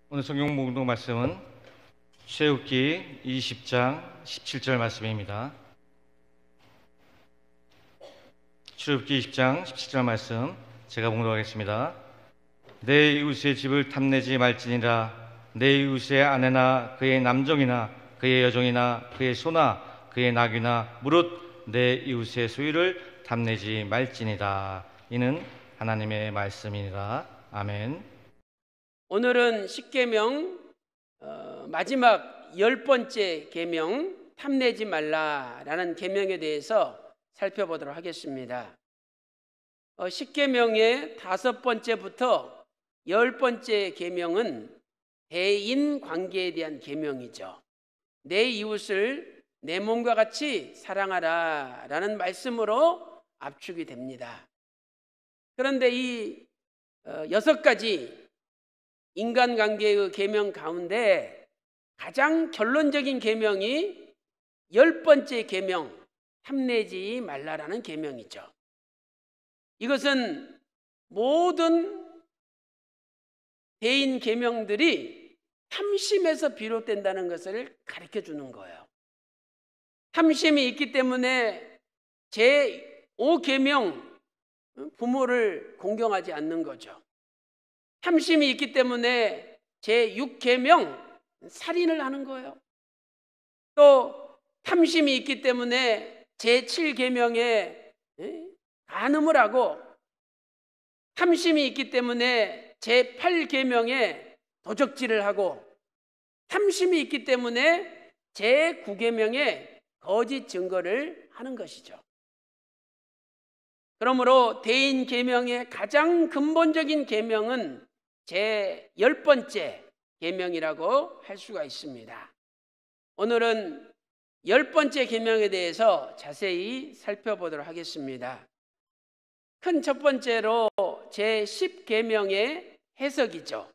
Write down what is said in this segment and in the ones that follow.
오늘 성경 묵독 말씀은 출애굽기 20장 17절 말씀입니다. 출애굽기 20장 17절 말씀 제가 봉독하겠습니다. 내 이웃의 집을 탐내지 말지니라. 내 이웃의 아내나 그의 남종이나 그의 여종이나 그의 소나 그의 낙이나 무릇 내 이웃의 소유를 탐내지 말지니라. 이는 하나님의 말씀이니라. 아멘. 오늘은 십계명 마지막 10번째 계명 탐내지 말라라는 계명에 대해서 살펴보도록 하겠습니다. 십계명의 5번째부터 10번째 계명은 대인 관계에 대한 계명이죠. 내 이웃을 내 몸과 같이 사랑하라라는 말씀으로 압축이 됩니다. 그런데 이 6가지 인간관계의 계명 가운데 가장 결론적인 계명이 10번째 계명 탐내지 말라라는 계명이죠. 이것은 모든 대인 계명들이 탐심에서 비롯된다는 것을 가르쳐 주는 거예요. 탐심이 있기 때문에 제5계명 부모를 공경하지 않는 거죠. 탐심이 있기 때문에 제6계명 살인을 하는 거예요. 또 탐심이 있기 때문에 제7계명에 간음을 하고, 탐심이 있기 때문에 제8계명에 도적질을 하고, 탐심이 있기 때문에 제9계명에 거짓 증거를 하는 것이죠. 그러므로 대인 계명의 가장 근본적인 계명은 제10번째 계명이라고 할 수가 있습니다. 오늘은 10번째 계명에 대해서 자세히 살펴보도록 하겠습니다. 큰 첫 번째로 제10계명의 해석이죠.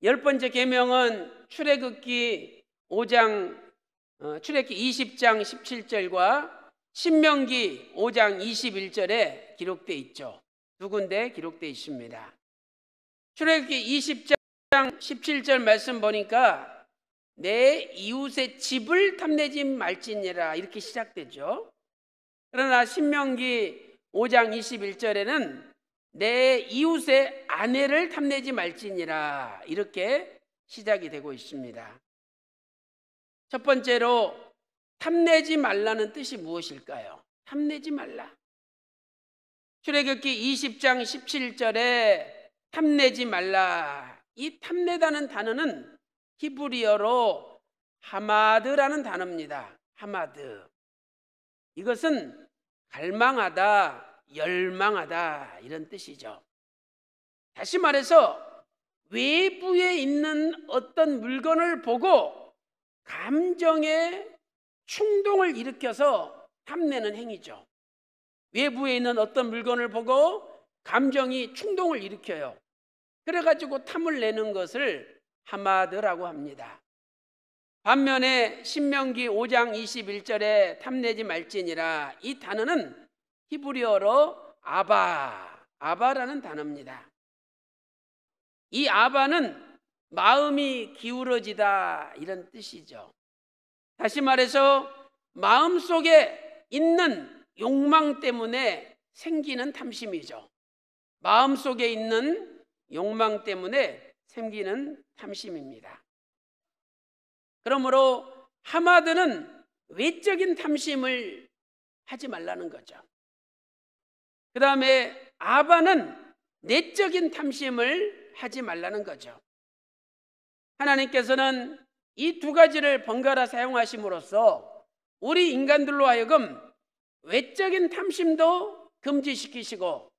10번째 계명은 출애굽기 20장 17절과 신명기 5장 21절에 기록되어 있죠. 두 군데 기록되어 있습니다. 출애굽기 20장 17절 말씀 보니까 내 이웃의 집을 탐내지 말지니라 이렇게 시작되죠. 그러나 신명기 5장 21절에는 내 이웃의 아내를 탐내지 말지니라 이렇게 시작이 되고 있습니다. 첫 번째로 탐내지 말라는 뜻이 무엇일까요? 탐내지 말라. 출애굽기 20장 17절에 탐내지 말라. 이 탐내다는 단어는 히브리어로 하마드라는 단어입니다. 하마드. 이것은 갈망하다, 열망하다 이런 뜻이죠. 다시 말해서 외부에 있는 어떤 물건을 보고 감정의 충동을 일으켜서 탐내는 행위죠. 외부에 있는 어떤 물건을 보고 감정이 충동을 일으켜요. 그래가지고 탐을 내는 것을 하마드라고 합니다. 반면에 신명기 5장 21절에 탐내지 말지니라 이 단어는 히브리어로 아바라는 단어입니다. 이 아바는 마음이 기울어지다 이런 뜻이죠. 다시 말해서 마음속에 있는 욕망 때문에 생기는 탐심이죠. 마음속에 있는 욕망 때문에 생기는 탐심입니다. 그러므로 하마드는 외적인 탐심을 하지 말라는 거죠. 그 다음에 아바는 내적인 탐심을 하지 말라는 거죠. 하나님께서는 이 두 가지를 번갈아 사용하심으로써 우리 인간들로 하여금 외적인 탐심도 금지시키시고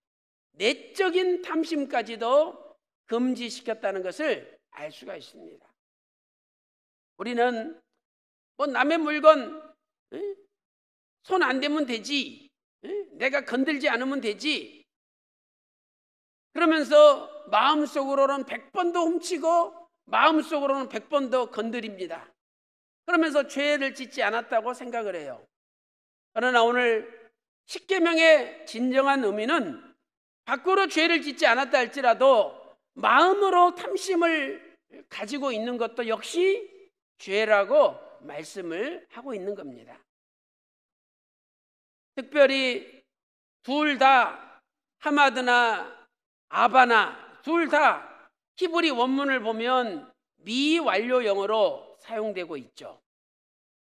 내적인 탐심까지도 금지시켰다는 것을 알 수가 있습니다. 우리는 뭐 남의 물건 손 안 대면 되지, 내가 건들지 않으면 되지, 그러면서 마음속으로는 100번도 훔치고 마음속으로는 100번도 건드립니다. 그러면서 죄를 짓지 않았다고 생각을 해요. 그러나 오늘 십계명의 진정한 의미는 밖으로 죄를 짓지 않았다 할지라도 마음으로 탐심을 가지고 있는 것도 역시 죄라고 말씀을 하고 있는 겁니다. 특별히 둘 다 하마드나 아바나 둘 다 히브리 원문을 보면 미완료형으로 사용되고 있죠.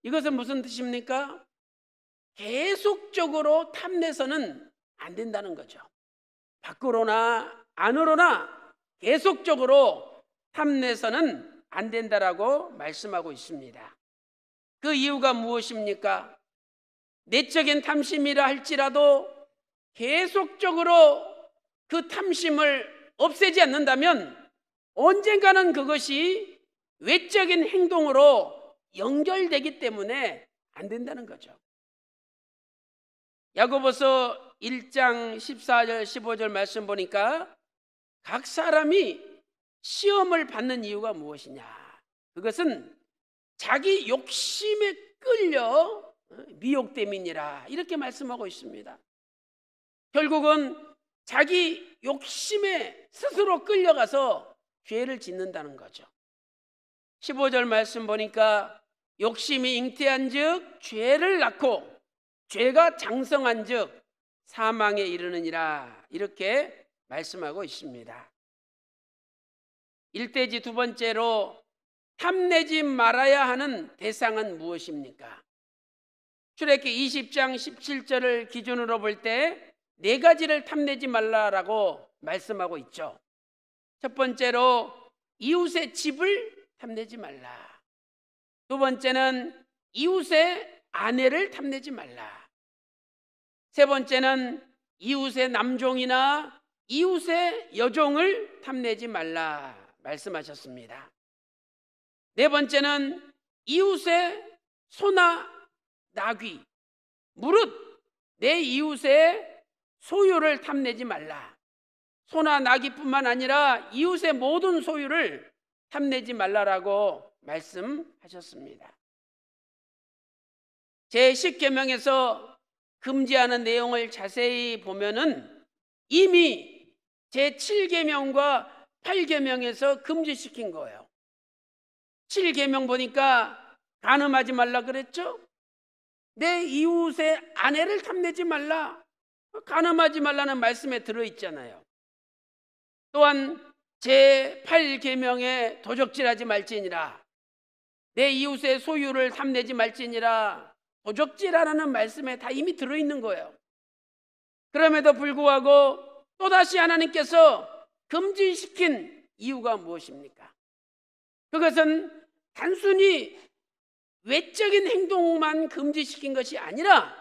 이것은 무슨 뜻입니까? 계속적으로 탐내서는 안 된다는 거죠. 밖으로나 안으로나 계속적으로 탐내서는 안 된다라고 말씀하고 있습니다. 그 이유가 무엇입니까? 내적인 탐심이라 할지라도 계속적으로 그 탐심을 없애지 않는다면 언젠가는 그것이 외적인 행동으로 연결되기 때문에 안 된다는 거죠. 야고보서 1장 14절 15절 말씀 보니까 각 사람이 시험을 받는 이유가 무엇이냐? 그것은 자기 욕심에 끌려 미혹됨이니라, 이렇게 말씀하고 있습니다. 결국은 자기 욕심에 스스로 끌려가서 죄를 짓는다는 거죠. 15절 말씀 보니까 욕심이 잉태한 즉 죄를 낳고 죄가 장성한 즉 사망에 이르느니라, 이렇게 말씀하고 있습니다. 일대지 두 번째로 탐내지 말아야 하는 대상은 무엇입니까? 출애굽기 20장 17절을 기준으로 볼 때 네 가지를 탐내지 말라라고 말씀하고 있죠. 첫 번째로 이웃의 집을 탐내지 말라. 두 번째는 이웃의 아내를 탐내지 말라. 세 번째는 이웃의 남종이나 이웃의 여종을 탐내지 말라 말씀하셨습니다. 네 번째는 이웃의 소나 나귀, 무릇 내 이웃의 소유를 탐내지 말라. 소나 나귀뿐만 아니라 이웃의 모든 소유를 탐내지 말라라고 말씀하셨습니다. 제10계명에서 금지하는 내용을 자세히 보면은 이미 제7계명과 8계명에서 금지시킨 거예요. 7계명 보니까 간음하지 말라 그랬죠? 내 이웃의 아내를 탐내지 말라, 간음하지 말라는 말씀에 들어있잖아요. 또한 제8계명에 도적질하지 말지니라, 내 이웃의 소유를 탐내지 말지니라, 도적질하라는 말씀에 다 이미 들어있는 거예요. 그럼에도 불구하고 또다시 하나님께서 금지시킨 이유가 무엇입니까? 그것은 단순히 외적인 행동만 금지시킨 것이 아니라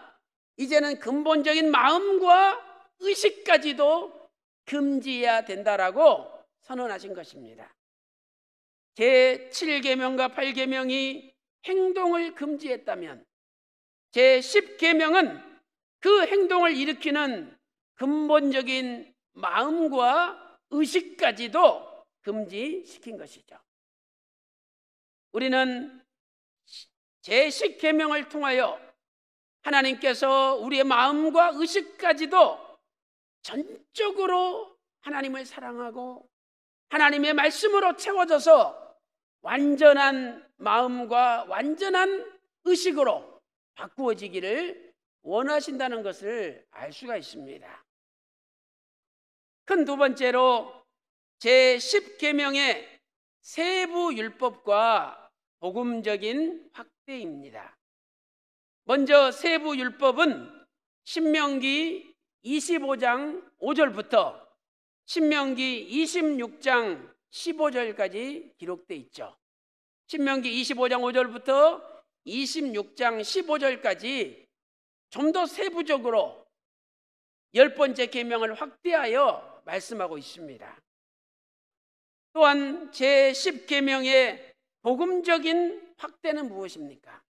이제는 근본적인 마음과 의식까지도 금지해야 된다라고 선언하신 것입니다. 제7계명과 8계명이 행동을 금지했다면 제10계명은 그 행동을 일으키는 근본적인 마음과 의식까지도 금지시킨 것이죠. 우리는 제10계명을 통하여 하나님께서 우리의 마음과 의식까지도 전적으로 하나님을 사랑하고 하나님의 말씀으로 채워져서 완전한 마음과 완전한 의식으로 바꾸어지기를 원하신다는 것을 알 수가 있습니다. 큰 두 번째로 제10계명의 세부 율법과 복음적인 확대입니다. 먼저 세부 율법은 신명기 25장 5절부터 신명기 26장 15절까지 기록되어 있죠. 신명기 25장 5절부터 26장 15절까지 좀 더 세부적으로 10번째 계명을 확대하여 말씀하고 있습니다. 또한 제10계명의 복음적인 확대는 무엇입니까?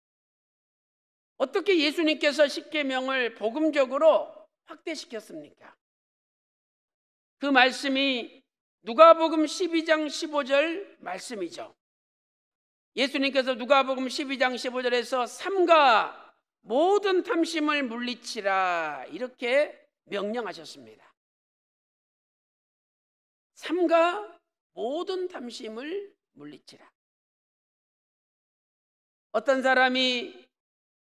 어떻게 예수님께서 10계명을 복음적으로 확대시켰습니까? 그 말씀이 누가복음 12장 15절 말씀이죠. 예수님께서 누가복음 12장 15절에서 삼가 모든 탐심을 물리치라, 이렇게 명령하셨습니다. 삼가 모든 탐심을 물리치라. 어떤 사람이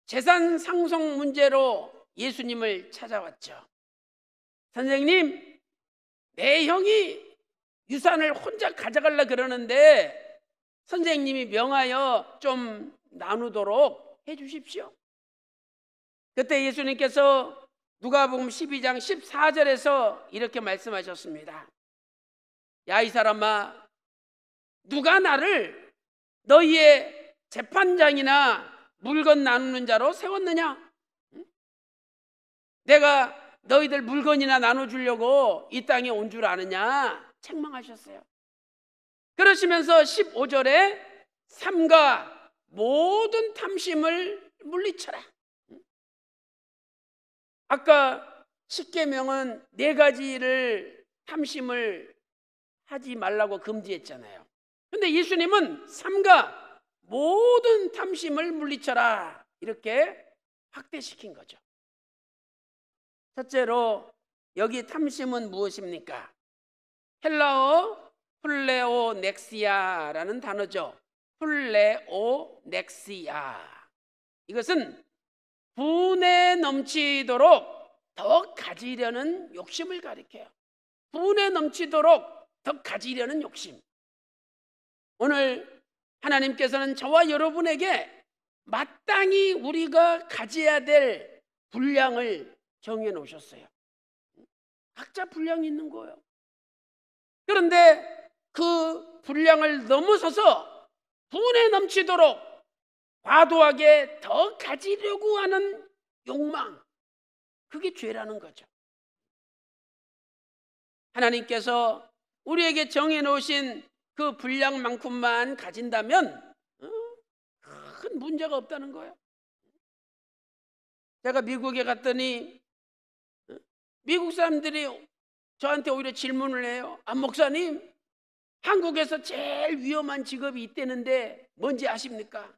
재산 상속 문제로 예수님을 찾아왔죠. 선생님, 내 형이 유산을 혼자 가져가려 그러는데 선생님이 명하여 좀 나누도록 해 주십시오. 그때 예수님께서 누가복음 12장 14절에서 이렇게 말씀하셨습니다. 야, 이 사람아, 누가 나를 너희의 재판장이나 물건 나누는 자로 세웠느냐? 내가 너희들 물건이나 나눠주려고 이 땅에 온 줄 아느냐? 책망하셨어요. 그러시면서 15절에 삼가 모든 탐심을 물리쳐라. 아까 십계명은 4가지를 탐심을 하지 말라고 금지했잖아요. 근데 예수님은 삼가 모든 탐심을 물리쳐라 이렇게 확대시킨 거죠. 첫째로 여기 탐심은 무엇입니까? 헬라어 플레오넥시아라는 단어죠. 플레오넥시아. 이것은 분에 넘치도록 더 가지려는 욕심을 가리켜요. 분에 넘치도록 더 가지려는 욕심. 오늘 하나님께서는 저와 여러분에게 마땅히 우리가 가져야 될 분량을 정해 놓으셨어요. 각자 분량이 있는 거예요. 그런데 그 분량을 넘어서서 분에 넘치도록 과도하게 더 가지려고 하는 욕망, 그게 죄라는 거죠. 하나님께서 우리에게 정해 놓으신 그 분량만큼만 가진다면 큰 문제가 없다는 거예요. 제가 미국에 갔더니 미국 사람들이 저한테 오히려 질문을 해요. 아, 목사님, 한국에서 제일 위험한 직업이 있다는데 뭔지 아십니까?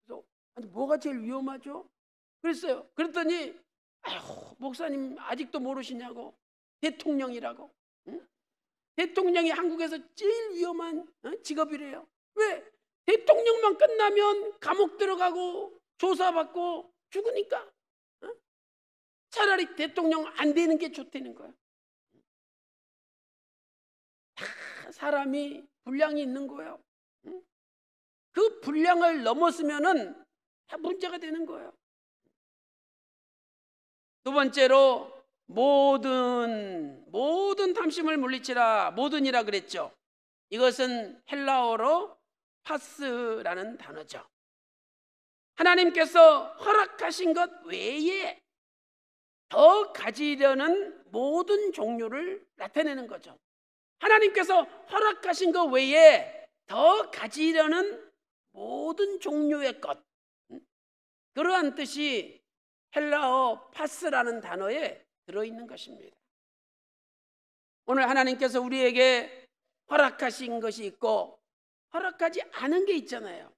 그래서 아니, 뭐가 제일 위험하죠? 그랬어요. 그랬더니 아휴, 목사님 아직도 모르시냐고. 대통령이라고. 응? 대통령이 한국에서 제일 위험한 직업이래요. 왜? 대통령만 끝나면 감옥 들어가고 조사받고 죽으니까. 차라리 대통령 안 되는 게 좋다는 거야. 다 사람이 분량이 있는 거예요. 그 분량을 넘었으면은 다 문제가 되는 거예요. 두 번째로 모든 탐심을 물리치라. 모든이라 그랬죠. 이것은 헬라어로 파스라는 단어죠. 하나님께서 허락하신 것 외에 더 가지려는 모든 종류를 나타내는 거죠. 하나님께서 허락하신 것 외에 더 가지려는 모든 종류의 것, 그러한 뜻이 헬라어 파스라는 단어에 들어있는 것입니다. 오늘 하나님께서 우리에게 허락하신 것이 있고 허락하지 않은 게 있잖아요.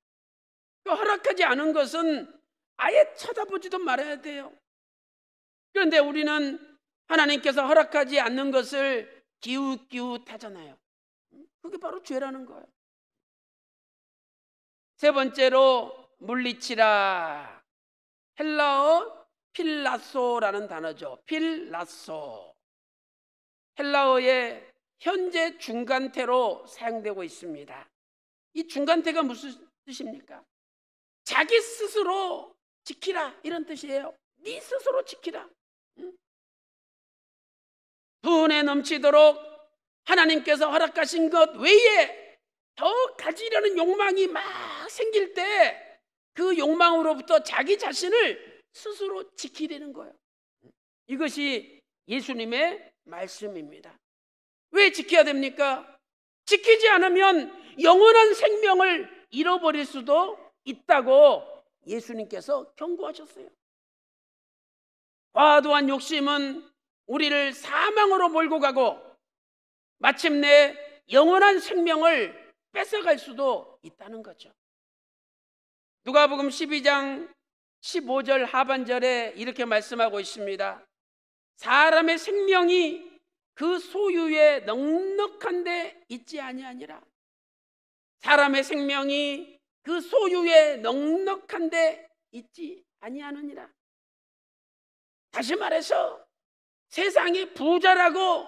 그 허락하지 않은 것은 아예 쳐다보지도 말아야 돼요. 그런데 우리는 하나님께서 허락하지 않는 것을 기웃기웃하잖아요. 그게 바로 죄라는 거예요. 세 번째로 물리치라. 헬라어 필라소라는 단어죠. 필라소. 헬라어의 현재 중간태로 사용되고 있습니다. 이 중간태가 무슨 뜻입니까? 자기 스스로 지키라 이런 뜻이에요. 네 스스로 지키라. 분에 넘치도록 하나님께서 허락하신 것 외에 더 가지려는 욕망이 막 생길 때 그 욕망으로부터 자기 자신을 스스로 지키려는 거예요. 이것이 예수님의 말씀입니다. 왜 지켜야 됩니까? 지키지 않으면 영원한 생명을 잃어버릴 수도 있다고 예수님께서 경고하셨어요. 과도한 욕심은 우리를 사망으로 몰고 가고 마침내 영원한 생명을 뺏어갈 수도 있다는 거죠. 누가복음 12장 15절 하반절에 이렇게 말씀하고 있습니다. 사람의 생명이 그 소유에 넉넉한 데 있지 아니하니라. 사람의 생명이 그 소유에 넉넉한 데 있지 아니하느니라. 다시 말해서 세상이 부자라고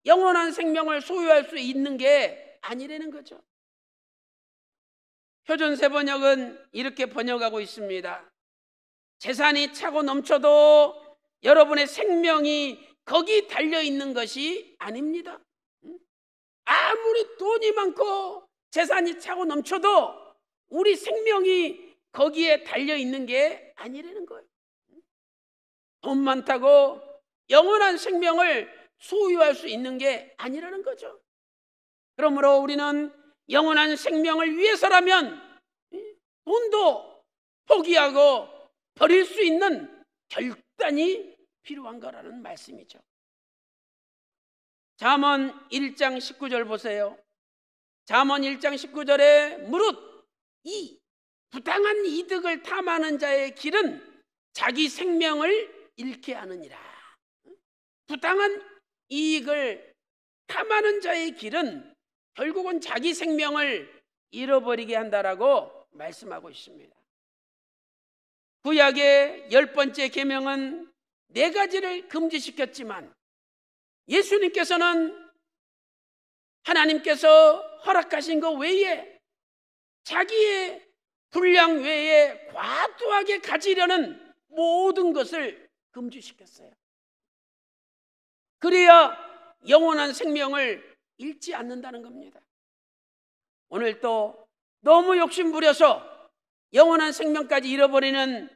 영원한 생명을 소유할 수 있는 게 아니라는 거죠. 표준세 번역은 이렇게 번역하고 있습니다. 재산이 차고 넘쳐도 여러분의 생명이 거기 달려있는 것이 아닙니다. 아무리 돈이 많고 재산이 차고 넘쳐도 우리 생명이 거기에 달려있는 게 아니라는 거예요. 돈 많다고 영원한 생명을 소유할 수 있는 게 아니라는 거죠. 그러므로 우리는 영원한 생명을 위해서라면 돈도 포기하고 버릴 수 있는 결단이 필요한 거라는 말씀이죠. 잠언 1장 19절 보세요. 잠언 1장 19절에 무릇 이 부당한 이득을 탐하는 자의 길은 자기 생명을 잃게 하느니라. 부당한 이익을 탐하는 자의 길은 결국은 자기 생명을 잃어버리게 한다라고 말씀하고 있습니다. 구약의 10번째 계명은 4가지를 금지시켰지만 예수님께서는 하나님께서 허락하신 것 외에 자기의 분량 외에 과도하게 가지려는 모든 것을 금지시켰어요. 그래야 영원한 생명을 잃지 않는다는 겁니다. 오늘 또 너무 욕심부려서 영원한 생명까지 잃어버리는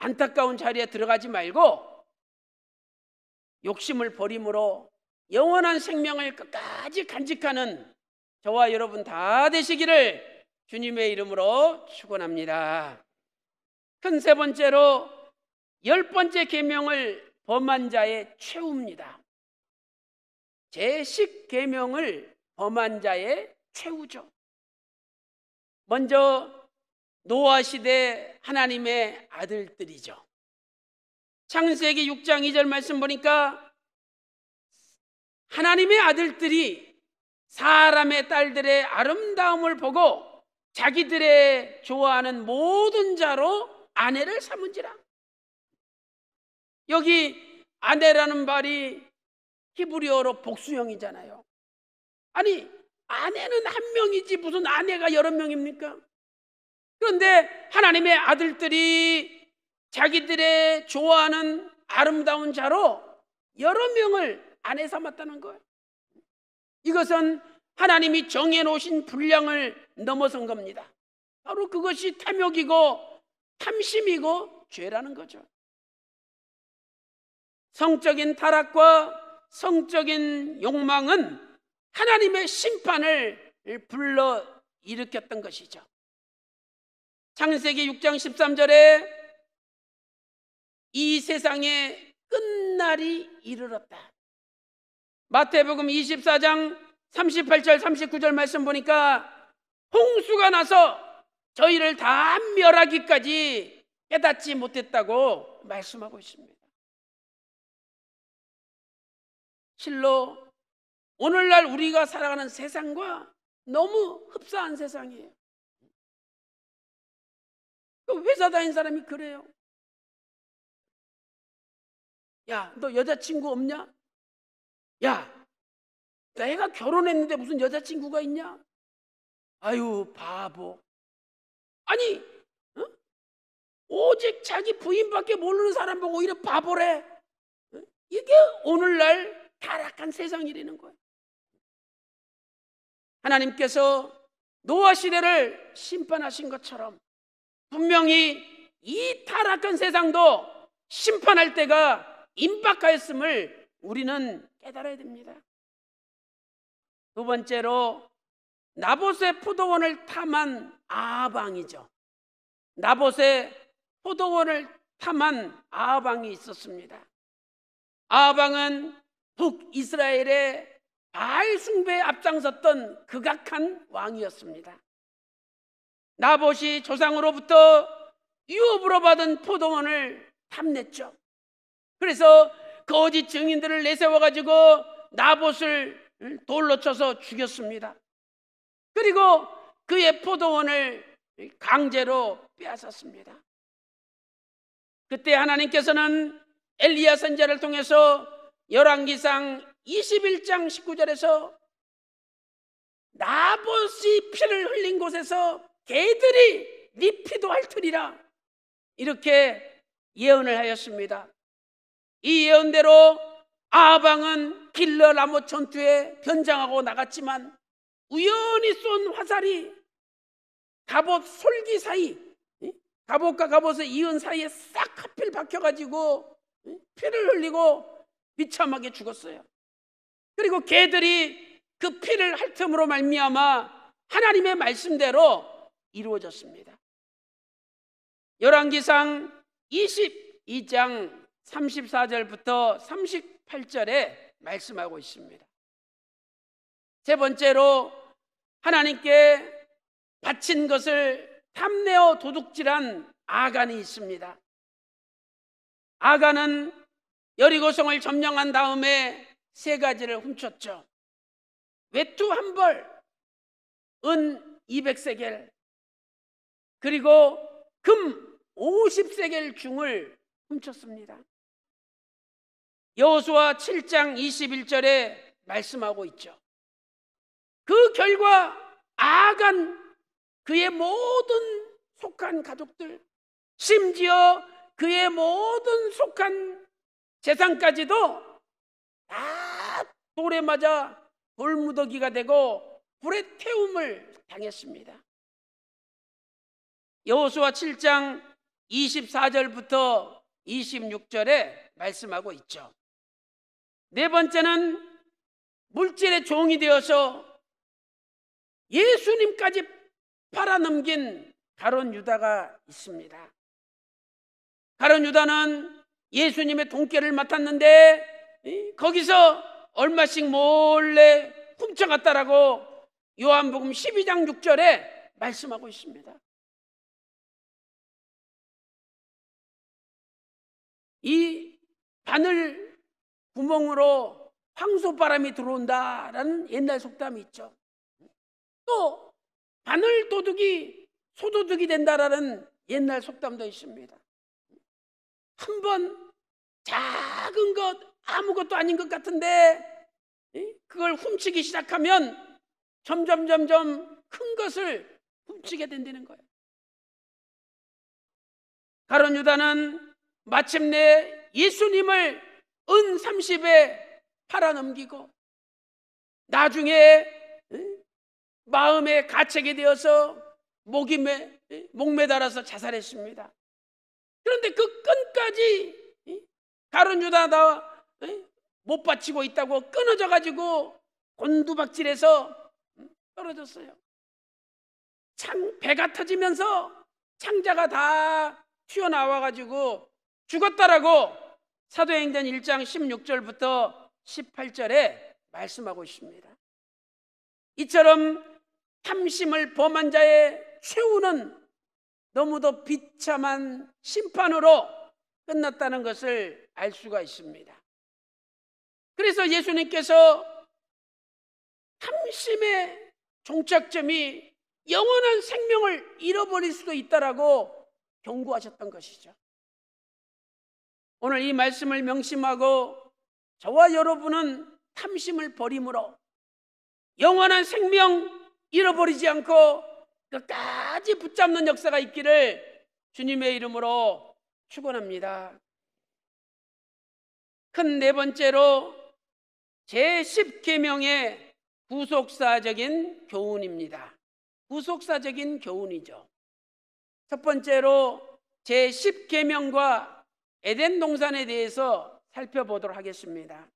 안타까운 자리에 들어가지 말고 욕심을 버림으로 영원한 생명을 끝까지 간직하는 저와 여러분 다 되시기를 주님의 이름으로 축원합니다. 큰 세 번째로 10번째 계명을 범한 자의 최후입니다. 제10 계명을 범한 자의 최후죠. 먼저 노아 시대 하나님의 아들들이죠. 창세기 6장 2절 말씀 보니까 하나님의 아들들이 사람의 딸들의 아름다움을 보고 자기들의 좋아하는 모든 자로 아내를 삼은지라. 여기 아내라는 말이 히브리어로 복수형이잖아요. 아니 아내는 한 명이지 무슨 아내가 여러 명입니까? 그런데 하나님의 아들들이 자기들의 좋아하는 아름다운 자로 여러 명을 아내 삼았다는 거예요. 이것은 하나님이 정해놓으신 분량을 넘어선 겁니다. 바로 그것이 탐욕이고 탐심이고 죄라는 거죠. 성적인 타락과 성적인 욕망은 하나님의 심판을 불러 일으켰던 것이죠. 창세기 6장 13절에 이 세상의 끝날이 이르렀다. 마태복음 24장 38절 39절 말씀 보니까 홍수가 나서 저희를 다 멸하기까지 깨닫지 못했다고 말씀하고 있습니다. 실로 오늘날 우리가 살아가는 세상과 너무 흡사한 세상이에요. 회사 다니는 사람이 그래요. 야, 너 여자친구 없냐? 야, 내가 결혼했는데 무슨 여자친구가 있냐? 아유, 바보. 아니, 어? 오직 자기 부인밖에 모르는 사람 보고 오히려 바보래. 이게 오늘날 타락한 세상이라는 거예요. 하나님께서 노아 시대를 심판하신 것처럼 분명히 이 타락한 세상도 심판할 때가 임박하였음을 우리는 깨달아야 됩니다. 두 번째로 나봇의 포도원을 탐한 아방이죠. 나봇의 포도원을 탐한 아방이 있었습니다. 아방은 북이스라엘의 바알 숭배에 앞장섰던 극악한 왕이었습니다. 나봇이 조상으로부터 유업으로 받은 포도원을 탐냈죠. 그래서 거짓 증인들을 내세워가지고 나봇을 돌로 쳐서 죽였습니다. 그리고 그의 포도원을 강제로 빼앗았습니다. 그때 하나님께서는 엘리야 선지자를 통해서 열왕기상 21장 19절에서 나봇이 피를 흘린 곳에서 개들이 네 피도 핥으리라, 이렇게 예언을 하였습니다. 이 예언대로 아합 길러 라못 전투에 변장하고 나갔지만 우연히 쏜 화살이 갑옷 솔기 사이, 갑옷과 갑옷의 이은 사이에 싹 하필 박혀가지고 피를 흘리고 비참하게 죽었어요. 그리고 개들이 그 피를 핥음으로 말미암아 하나님의 말씀대로 이루어졌습니다. 열왕기상 22장 34절부터 38절에 말씀하고 있습니다. 세 번째로 하나님께 바친 것을 탐내어 도둑질한 아간이 있습니다. 아간은 여리고성을 점령한 다음에 세 가지를 훔쳤죠. 외투 한 벌, 은 200세겔, 그리고 금 50세겔 중을 훔쳤습니다. 여호수아 7장 21절에 말씀하고 있죠. 그 결과 아간, 그의 모든 속한 가족들, 심지어 그의 모든 속한 재산까지도 다 돌에 맞아 돌무더기가 되고 불에 태움을 당했습니다. 여호수아 7장 24절부터 26절에 말씀하고 있죠. 네 번째는 물질의 종이 되어서 예수님까지 팔아넘긴 가룟 유다가 있습니다. 가룟 유다는 예수님의 돈깨를 맡았는데 거기서 얼마씩 몰래 훔쳐갔다라고 요한복음 12장 6절에 말씀하고 있습니다. 이 바늘 구멍으로 황소바람이 들어온다라는 옛날 속담이 있죠. 또 바늘 도둑이 소도둑이 된다라는 옛날 속담도 있습니다. 한번 작은 것, 아무것도 아닌 것 같은데 그걸 훔치기 시작하면 점점 큰 것을 훔치게 된다는 거예요. 가룟 유다는 마침내 예수님을 은 30에 팔아넘기고 나중에 마음의 가책이 되어서 목매달아서 자살했습니다. 그런데 그 끈까지 가룟 유다 나 못 바치고 있다고 끊어져 가지고 곤두박질해서 떨어졌어요. 배가 터지면서 창자가 다 튀어나와 가지고 죽었다라고 사도행전 1장 16절부터 18절에 말씀하고 있습니다. 이처럼 탐심을 범한 자의 최후는 너무도 비참한 심판으로 끝났다는 것을 알 수가 있습니다. 그래서 예수님께서 탐심의 종착점이 영원한 생명을 잃어버릴 수도 있다라고 경고하셨던 것이죠. 오늘 이 말씀을 명심하고 저와 여러분은 탐심을 버림으로 영원한 생명 잃어버리지 않고 끝까지 붙잡는 역사가 있기를 주님의 이름으로 축원합니다. 큰 네 번째로 제10계명의 구속사적인 교훈입니다. 구속사적인 교훈이죠. 첫 번째로 제10계명과 에덴 동산에 대해서 살펴보도록 하겠습니다.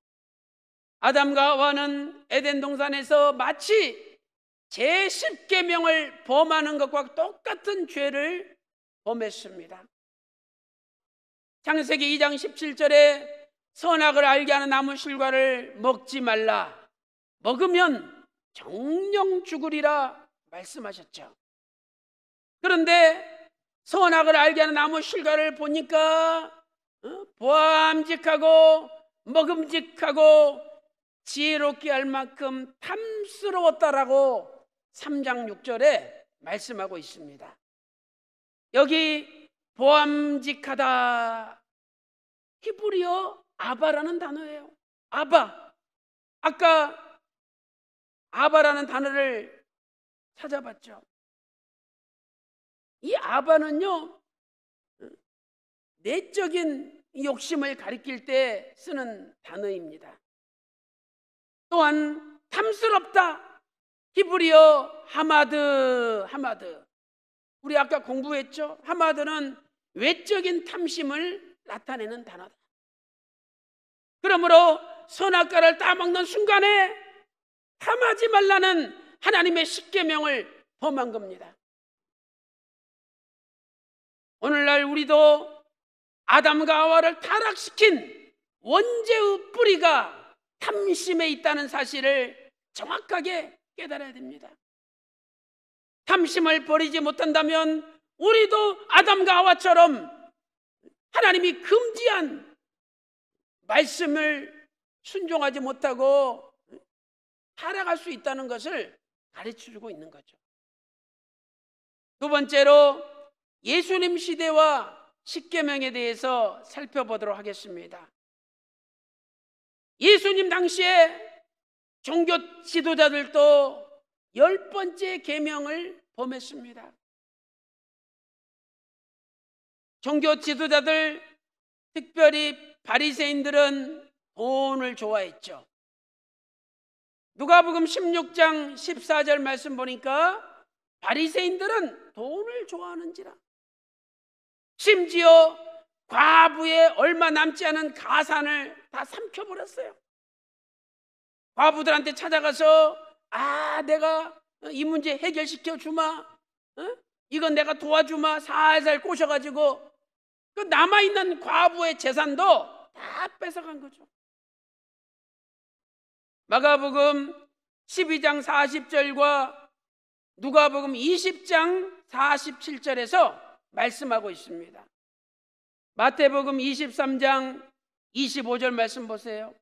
아담과 하와는 에덴 동산에서 마치 제10계명을 범하는 것과 똑같은 죄를 범했습니다. 창세기 2장 17절에 선악을 알게 하는 나무 실과를 먹지 말라, 먹으면 정령 죽으리라 말씀하셨죠. 그런데 선악을 알게 하는 나무 실과를 보니까 보암직하고 먹음직하고 지혜롭게 할 만큼 탐스러웠다라고 3장 6절에 말씀하고 있습니다. 여기 보암직하다, 히브리어 아바라는 단어예요. 아바. 아까 아바라는 단어를 찾아봤죠. 이 아바는요, 내적인 욕심을 가리킬 때 쓰는 단어입니다. 또한 탐스럽다, 히브리어 하마드. 우리 아까 공부했죠. 하마드는 외적인 탐심을 나타내는 단어다. 그러므로 선악과를 따먹는 순간에 탐하지 말라는 하나님의 십계명을 범한 겁니다. 오늘날 우리도 아담과 하와를 타락시킨 원죄의 뿌리가 탐심에 있다는 사실을 정확하게 깨달아야 됩니다. 탐심을 버리지 못한다면 우리도 아담과 하와처럼 하나님이 금지한 말씀을 순종하지 못하고 타락할 수 있다는 것을 가르쳐주고 있는 거죠. 두 번째로 예수님 시대와 십계명에 대해서 살펴보도록 하겠습니다. 예수님 당시에 종교 지도자들도 10번째 계명을 범했습니다. 종교 지도자들, 특별히 바리새인들은 돈을 좋아했죠. 누가복음 16장 14절 말씀 보니까 바리새인들은 돈을 좋아하는지라. 심지어 과부의 얼마 남지 않은 가산을 다 삼켜버렸어요. 과부들한테 찾아가서 내가 이 문제 해결시켜 주마, 이건 내가 도와주마, 살살 꼬셔가지고 그 남아있는 과부의 재산도 다 뺏어간 거죠. 마가복음 12장 40절과 누가복음 20장 47절에서 말씀하고 있습니다. 마태복음 23장 25절 말씀 보세요.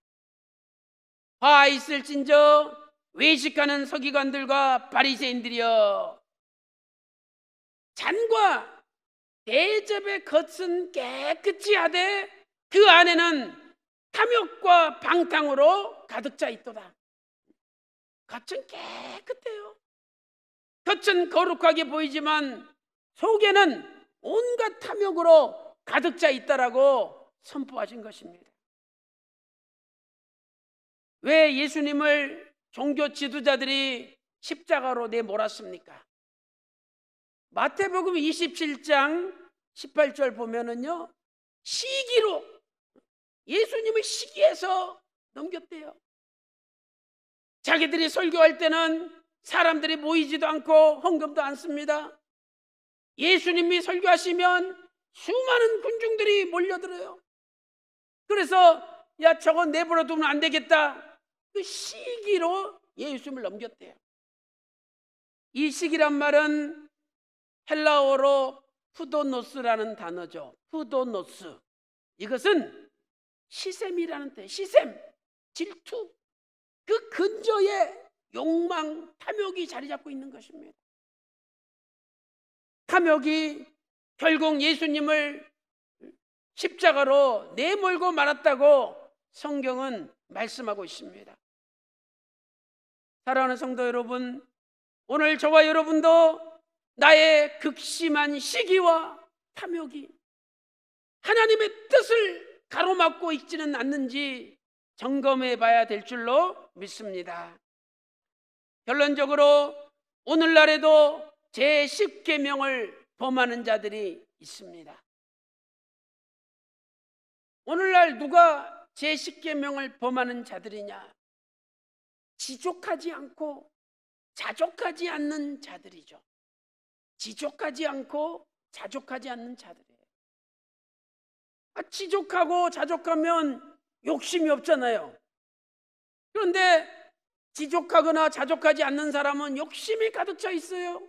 화 있을진저 외식하는 서기관들과 바리새인들이여, 잔과 대접의 겉은 깨끗이 하되 그 안에는 탐욕과 방탕으로 가득 차 있도다. 겉은 깨끗해요. 겉은 거룩하게 보이지만 속에는 온갖 탐욕으로 가득 차 있다라고 선포하신 것입니다. 왜 예수님을 종교 지도자들이 십자가로 내몰았습니까? 마태복음 27장 18절 보면은요, 시기로, 예수님을 시기해서 넘겼대요. 자기들이 설교할 때는 사람들이 모이지도 않고 헌금도 안 씁니다. 예수님이 설교하시면 수많은 군중들이 몰려들어요. 그래서 저거 내버려 두면 안 되겠다, 그 시기로 예수님을 넘겼대요. 이 시기란 말은 헬라어로 푸도노스라는 단어죠. 푸도노스. 이것은 시샘이라는 뜻. 시샘, 질투, 그 근저에 욕망, 탐욕이 자리 잡고 있는 것입니다. 탐욕이 결국 예수님을 십자가로 내몰고 말았다고 성경은 말씀하고 있습니다. 사랑하는 성도 여러분, 오늘 저와 여러분도 나의 극심한 시기와 탐욕이 하나님의 뜻을 가로막고 있지는 않는지 점검해 봐야 될 줄로 믿습니다. 결론적으로 오늘날에도 제10계명을 범하는 자들이 있습니다. 오늘날 누가 제10계명을 범하는 자들이냐? 지족하지 않고 자족하지 않는 자들이죠. 지족하지 않고 자족하지 않는 자들이에요. 지족하고 자족하면 욕심이 없잖아요. 그런데 지족하거나 자족하지 않는 사람은 욕심이 가득 차 있어요.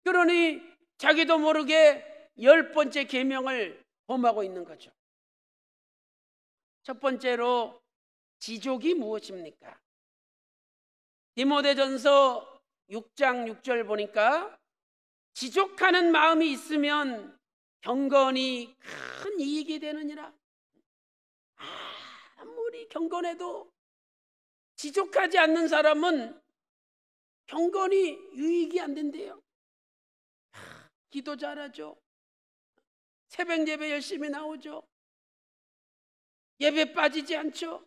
그러니 자기도 모르게 10번째 계명을 범하고 있는 거죠. 첫 번째로 지족이 무엇입니까? 디모데전서 6장 6절 보니까 지족하는 마음이 있으면 경건이 큰 이익이 되느니라. 아무리 경건해도 지족하지 않는 사람은 경건이 유익이 안 된대요. 기도 잘하죠. 새벽 예배 열심히 나오죠. 예배 빠지지 않죠.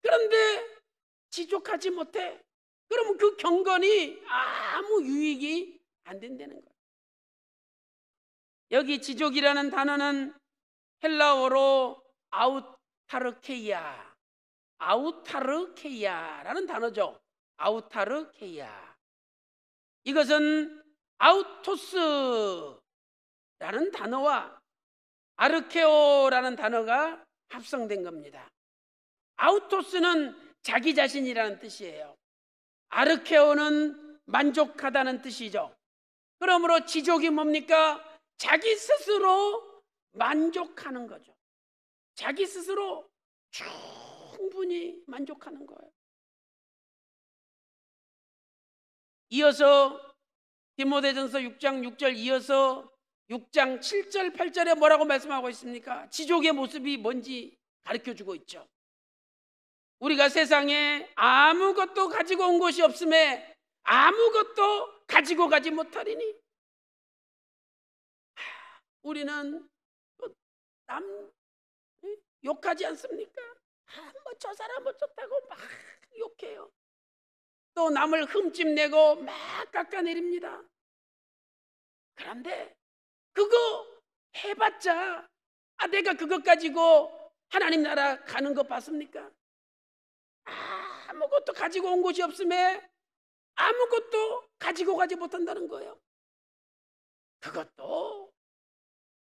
그런데 지족하지 못해. 그러면 그 경건이 아무 유익이 안 된다는 거예요. 여기 지족이라는 단어는 헬라어로 아우타르케이아라는 단어죠. 아우타르케이아. 이것은 아우토스라는 단어와 아르케오라는 단어가 합성된 겁니다. 아우토스는 자기 자신이라는 뜻이에요. 아르케오는 만족하다는 뜻이죠. 그러므로 지족이 뭡니까? 자기 스스로 만족하는 거죠. 자기 스스로 충분히 만족하는 거예요. 이어서 디모데전서 6장 6절 이어서 6장 7절 8절에 뭐라고 말씀하고 있습니까? 지족의 모습이 뭔지 가르쳐주고 있죠. 우리가 세상에 아무것도 가지고 온 것이 없음에 아무것도 가지고 가지 못하리니, 우리는 남 욕하지 않습니까? 뭐 저 사람 어쩌다고 막 욕해요. 또 남을 흠집내고 막 깎아내립니다. 그런데 그거 해봤자 내가 그것 가지고 하나님 나라 가는 거 봤습니까? 아무것도 가지고 온 것이 없음에 아무것도 가지고 가지 못한다는 거예요. 그것도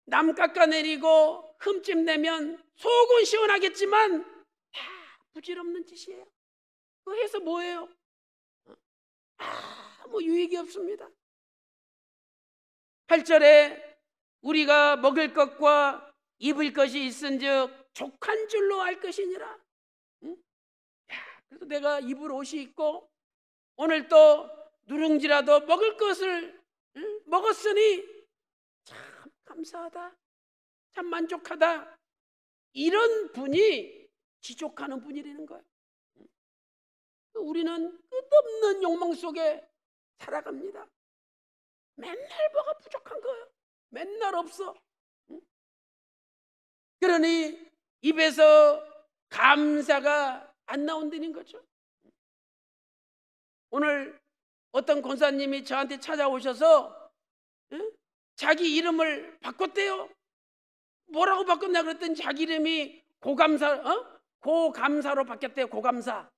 남 깎아내리고 흠집내면 속은 시원하겠지만 다 부질없는 짓이에요. 그거 해서 뭐예요? 아무 유익이 없습니다. 8절에 우리가 먹을 것과 입을 것이 있은즉 족한 줄로 알 것이니라. 그래서 내가 입을 옷이 있고 오늘 또 누룽지라도 먹을 것을 먹었으니 참 감사하다, 참 만족하다, 이런 분이 지족하는 분이라는 거예요. 우리는 끝없는 욕망 속에 살아갑니다. 맨날 뭐가 부족한 거예요. 맨날 없어. 그러니 입에서 감사가 안 나온다는 거죠. 오늘 어떤 권사님이 저한테 찾아오셔서 자기 이름을 바꿨대요. 뭐라고 바꿨냐 그랬더니 자기 이름이 고감사로 바뀌었대요. 고감사.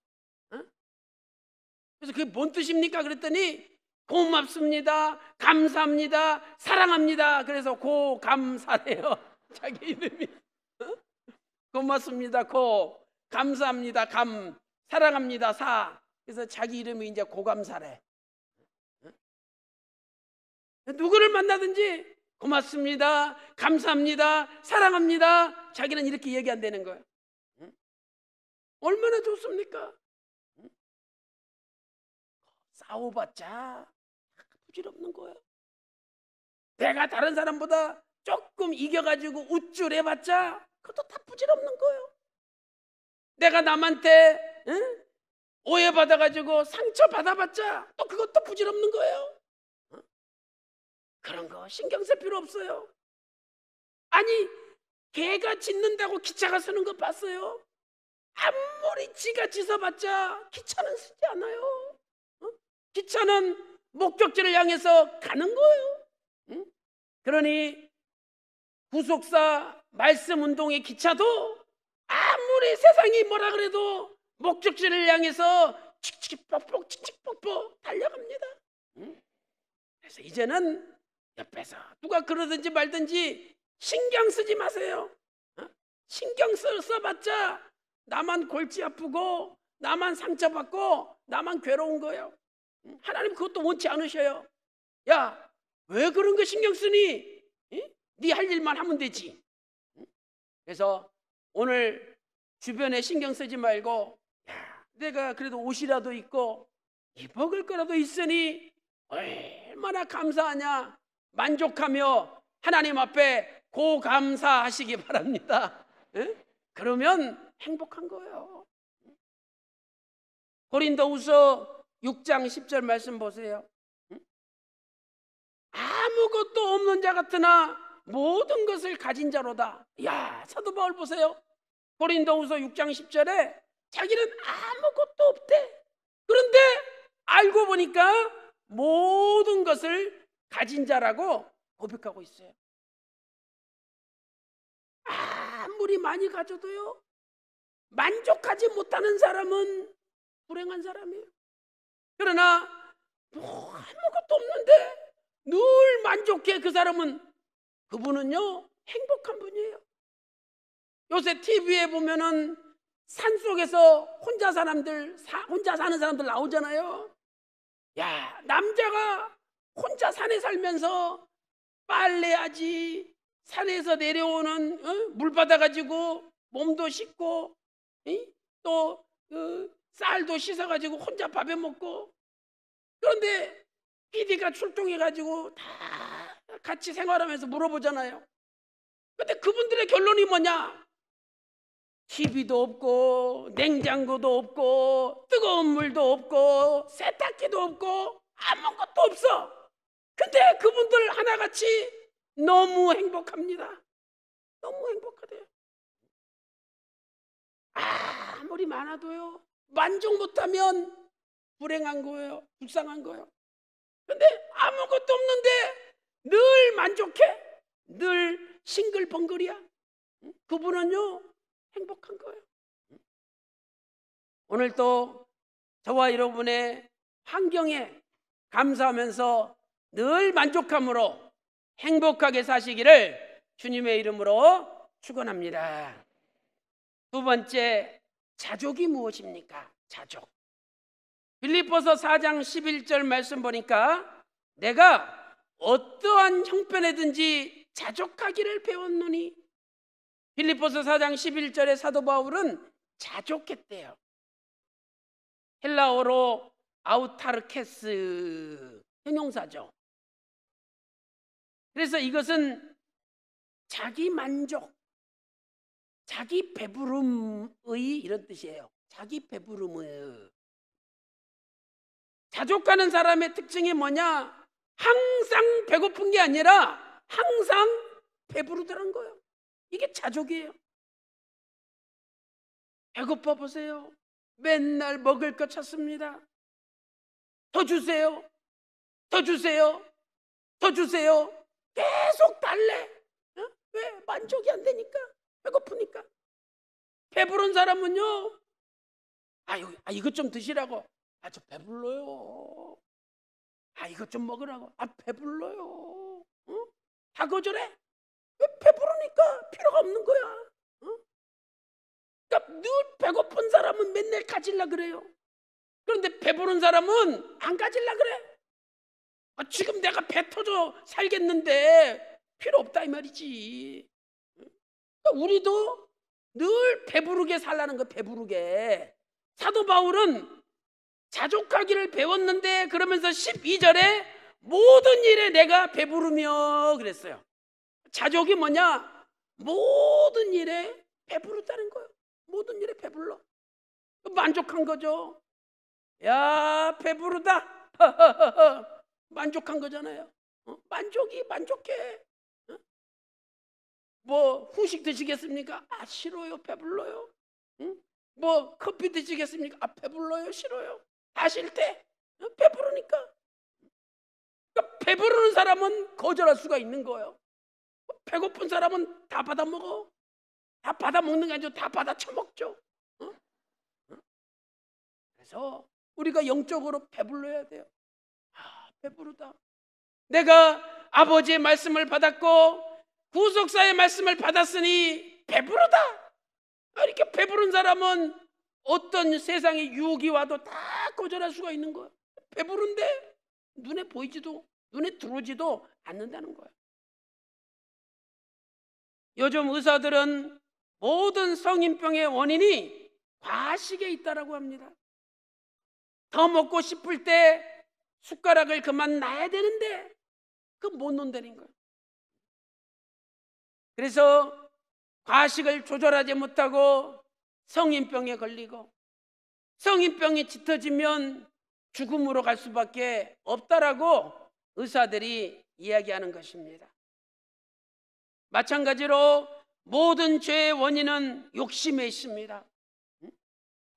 그래서 그게 뭔 뜻입니까? 그랬더니 고맙습니다, 감사합니다, 사랑합니다. 그래서 고감사래요. 자기 이름이. 고맙습니다, 감사합니다, 사랑합니다, 사. 그래서 자기 이름이 이제 고감사래. 누구를 만나든지 고맙습니다, 감사합니다, 사랑합니다. 자기는 이렇게 얘기 안 되는 거예요. 얼마나 좋습니까? 싸워봤자 부질없는 거예요. 내가 다른 사람보다 조금 이겨가지고 우쭐해봤자 그것도 다 부질없는 거예요. 내가 남한테 오해받아가지고 상처받아봤자 또 그것도 부질없는 거예요. 그런 거 신경 쓸 필요 없어요. 아니, 개가 짖는다고 기차가 서는 거 봤어요? 아무리 지가 짖어봤자 기차는 서지 않아요. 기차는 목적지를 향해서 가는 거예요. 그러니 구속사 말씀운동의 기차도 아무리 세상이 뭐라 그래도 목적지를 향해서 칙칙뻑뻑 칙칙뻑뻑 달려갑니다. 그래서 이제는 옆에서 누가 그러든지 말든지 신경 쓰지 마세요. 신경 써봤자 나만 골치 아프고 나만 상처받고 나만 괴로운 거예요. 하나님 그것도 원치 않으셔요. 야, 왜 그런 거 신경 쓰니? 네 할 일만 하면 되지. 그래서 오늘 주변에 신경 쓰지 말고, 야, 내가 그래도 옷이라도 입고 이 먹을 거라도 있으니 얼마나 감사하냐, 만족하며 하나님 앞에 고감사하시기 바랍니다. 예? 그러면 행복한 거예요. 고린도후서 6장 10절 말씀 보세요. 아무것도 없는 자 같으나 모든 것을 가진 자로다. 야, 사도 바울 보세요. 고린도후서 6장 10절에 자기는 아무것도 없대. 그런데 알고 보니까 모든 것을 가진 자라고 고백하고 있어요. 아무리 많이 가져도요, 만족하지 못하는 사람은 불행한 사람이에요. 그러나 뭐 아무것도 없는데 늘 만족해. 그 사람은, 그분은요 행복한 분이에요. 요새 TV에 보면은 산속에서 혼자 사는 사람들 나오잖아요. 야, 남자가 혼자 산에 살면서 빨래하지, 산에서 내려오는 물 받아가지고 몸도 씻고, 또 쌀도 씻어가지고 혼자 밥해 먹고. 그런데 PD가 출동해가지고 다 같이 생활하면서 물어보잖아요. 근데 그분들의 결론이 뭐냐? TV도 없고 냉장고도 없고 뜨거운 물도 없고 세탁기도 없고 아무것도 없어. 근데 그분들 하나같이 너무 행복합니다. 너무 행복하대요. 아무리 많아도요, 만족 못하면 불행한 거예요. 불쌍한 거예요. 근데 아무것도 없는데 늘 만족해. 늘 싱글벙글이야. 그분은요 행복한 거예요. 오늘 또 저와 여러분의 환경에 감사하면서 늘 만족함으로 행복하게 사시기를 주님의 이름으로 축원합니다. 두 번째, 자족이 무엇입니까? 자족. 빌립보서 4장 11절 말씀 보니까 내가 어떠한 형편에든지 자족하기를 배웠노니. 빌립보서 4장 11절에 사도 바울은 자족했대요. 헬라어로 아우타르케스 형용사죠. 그래서 이것은 자기 만족, 자기 배부름의 이런 뜻이에요. 자기 배부름의. 자족하는 사람의 특징이 뭐냐? 항상 배고픈 게 아니라 항상 배부르다는 거예요. 이게 자족이에요. 배고파 보세요. 맨날 먹을 것 찾습니다. 더 주세요. 더 주세요. 더 주세요. 계속 달래. 왜? 만족이 안 되니까. 배고프니까. 배부른 사람은요, 이것 좀 드시라고. 저 배불러요. 이것 좀 먹으라고. 배불러요. 다 거절해. 왜? 배부르니까. 필요가 없는 거야. 그러니까 늘 배고픈 사람은 맨날 가질라 그래요. 그런데 배부른 사람은 안 가질라 그래. 지금 내가 배 터져 살겠는데 필요 없다 이 말이지. 그러니까 우리도 늘 배부르게 살라는 거. 배부르게. 사도 바울은 자족하기를 배웠는데 그러면서 12절에 모든 일에 내가 배부르며 그랬어요. 자족이 뭐냐? 모든 일에 배부르다는 거예요. 모든 일에 배불러. 만족한 거죠. 야, 배부르다. 만족한 거잖아요. 만족이 만족해. 뭐 후식 드시겠습니까? 싫어요. 배불러요. 뭐 커피 드시겠습니까? 배불러요. 싫어요. 다 싫대. 배부르니까. 그러니까 배부르는 사람은 거절할 수가 있는 거예요. 배고픈 사람은 다 받아 먹어. 다 받아 먹는 게 아니죠. 다 받아 처먹죠. 그래서 우리가 영적으로 배불러야 돼요. 배부르다. 내가 아버지의 말씀을 받았고 구속사의 말씀을 받았으니 배부르다. 이렇게 배부른 사람은 어떤 세상의 유혹이 와도 다 거절할 수가 있는 거예요. 배부른데 눈에 보이지도 눈에 들어오지도 않는다는 거예요. 요즘 의사들은 모든 성인병의 원인이 과식에 있다라고 합니다. 더 먹고 싶을 때 숟가락을 그만 놔야 되는데 그 못 놓는다는 거예요. 그래서 과식을 조절하지 못하고 성인병에 걸리고, 성인병이 짙어지면 죽음으로 갈 수밖에 없다라고 의사들이 이야기하는 것입니다. 마찬가지로 모든 죄의 원인은 욕심에 있습니다.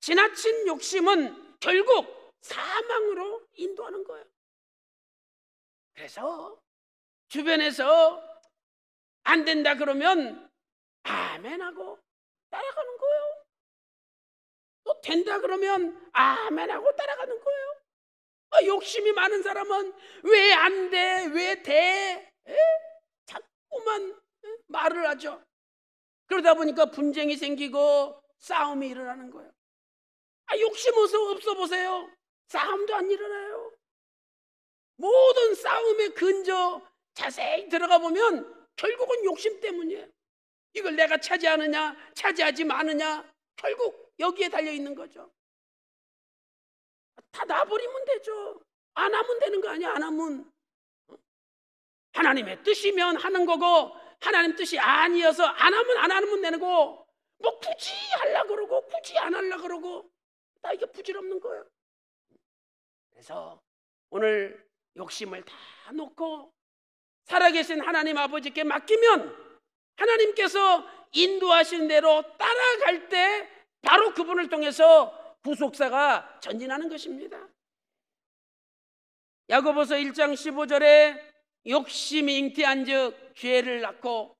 지나친 욕심은 결국 사망으로 인도하는 거예요. 그래서 주변에서 안 된다 그러면 아멘하고 따라가는 거예요. 또 된다 그러면 아멘하고 따라가는 거예요. 욕심이 많은 사람은 왜 안 돼? 왜 돼? 자꾸만 말을 하죠. 그러다 보니까 분쟁이 생기고 싸움이 일어나는 거예요. 욕심 없어 보세요. 싸움도 안 일어나요. 모든 싸움의 근저 자세히 들어가 보면 결국은 욕심 때문이에요. 이걸 내가 차지하느냐 차지하지 마느냐, 결국 여기에 달려 있는 거죠. 다 놔버리면 되죠. 안 하면 되는 거 아니야. 안 하면 하나님의 뜻이면 하는 거고, 하나님 뜻이 아니어서 안 하면 되는 거고, 뭐 굳이 하려고 그러고 굳이 안 하려고 그러고, 다 이게 부질없는 거예요. 그래서 오늘 욕심을 다 놓고 살아계신 하나님 아버지께 맡기면 하나님께서 인도하신 대로 따라갈 때 바로 그분을 통해서 구속사가 전진하는 것입니다. 야고보서 1장 15절에 욕심이 잉태한 즉 죄를 낳고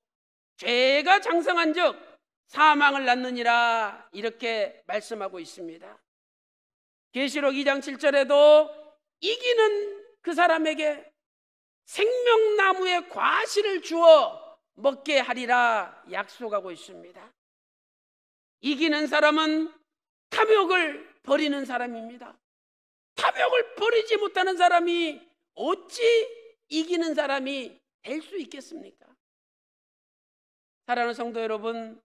죄가 장성한 즉 사망을 낳느니라, 이렇게 말씀하고 있습니다. 계시록 2장 7절에도 이기는 그 사람에게 생명나무의 과실을 주어 먹게 하리라 약속하고 있습니다. 이기는 사람은 탐욕을 버리는 사람입니다. 탐욕을 버리지 못하는 사람이 어찌 이기는 사람이 될 수 있겠습니까? 사랑하는 성도 여러분,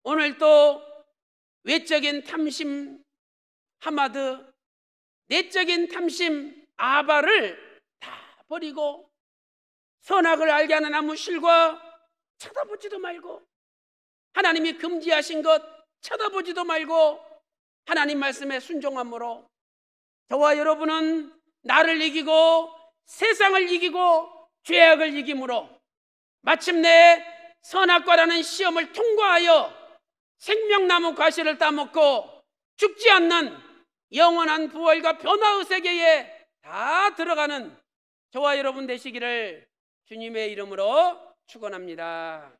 오늘도 외적인 탐심 하마드, 내적인 탐심 아바를 다 버리고 선악을 알게 하는 나무 실과 쳐다보지도 말고, 하나님이 금지하신 것 쳐다보지도 말고 하나님 말씀에 순종함으로 저와 여러분은 나를 이기고 세상을 이기고 죄악을 이김으로 마침내 선악과라는 시험을 통과하여 생명나무 과실을 따먹고 죽지 않는 영원한 부활과 변화의 세계에 다 들어가는 저와 여러분 되시기를 주님의 이름으로 축원합니다.